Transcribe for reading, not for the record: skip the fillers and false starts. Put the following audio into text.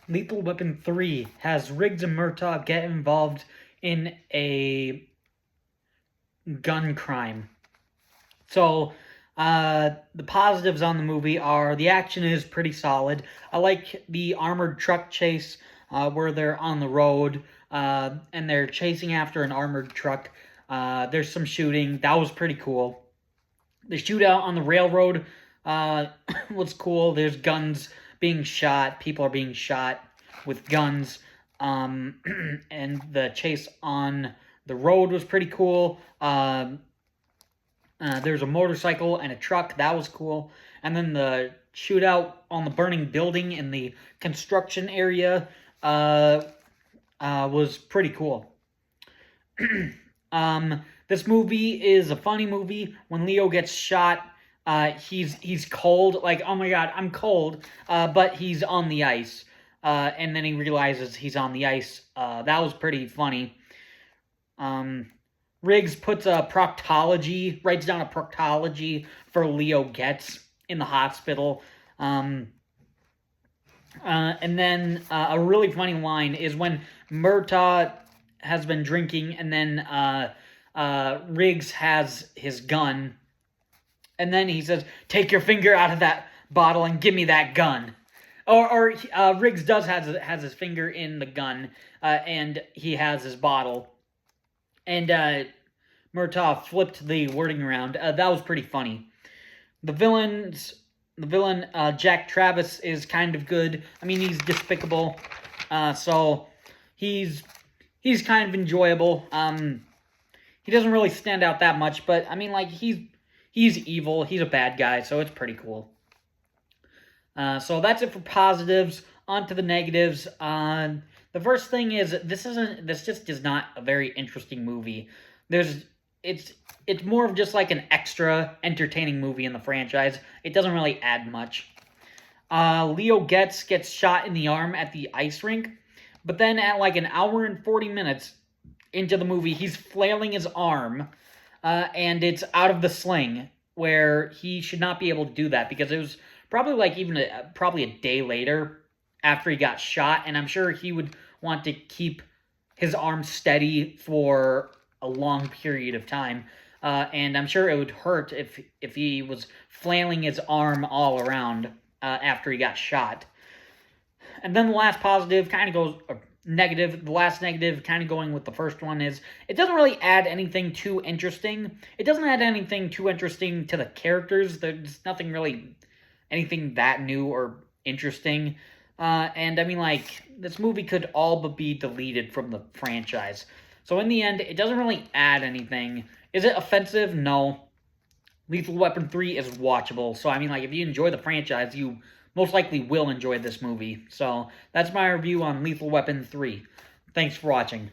Lethal Weapon 3 has Riggs and Murtaugh get involved in a gun crime. So, the positives on the movie are the action is pretty solid. I like the armored truck chase where they're on the road and they're chasing after an armored truck. There's some shooting. That was pretty cool. The shootout on the railroad was cool. There's guns being shot. People are being shot with guns. And the chase on the road was pretty cool. There's a motorcycle and a truck. That was cool. And then the shootout on the burning building in the construction area was pretty cool. This movie is a funny movie. When Leo gets shot, he's cold. Like, oh my god, I'm cold. But he's on the ice. And then he realizes he's on the ice. That was pretty funny. Riggs puts writes down a proctology for Leo Getz in the hospital. And then a really funny line is when Murtaugh has been drinking, and then Riggs has his gun, and then he says, "Take your finger out of that bottle and give me that gun." Or Riggs does has his finger in the gun, and he has his bottle. And Murtaugh flipped the wording around. That was pretty funny. The villain, Jack Travis, is kind of good. I mean, he's despicable, so he's kind of enjoyable. He doesn't really stand out that much, but I mean, like, he's evil. He's a bad guy, so it's pretty cool. So that's it for positives. On to the negatives. The first thing is this just is not a very interesting movie. It's more of just like an extra entertaining movie in the franchise. It doesn't really add much. Leo gets shot in the arm at the ice rink, but then at like an hour and 40 minutes into the movie, he's flailing his arm, and it's out of the sling, where he should not be able to do that, because it was probably like probably a day later after he got shot, and I'm sure he would want to keep his arm steady for a long period of time, and I'm sure it would hurt if he was flailing his arm all around after he got shot. And then the last positive kind of goes negative. The last negative, kind of going with the first one, is it doesn't really add anything too interesting. It doesn't add anything too interesting to the characters. There's nothing really, anything that new or interesting. And I mean, like, this movie could all but be deleted from the franchise. So in the end, it doesn't really add anything. Is it offensive? No. Lethal Weapon 3 is watchable. So, I mean, like, if you enjoy the franchise, you most likely will enjoy this movie. So, that's my review on Lethal Weapon 3. Thanks for watching.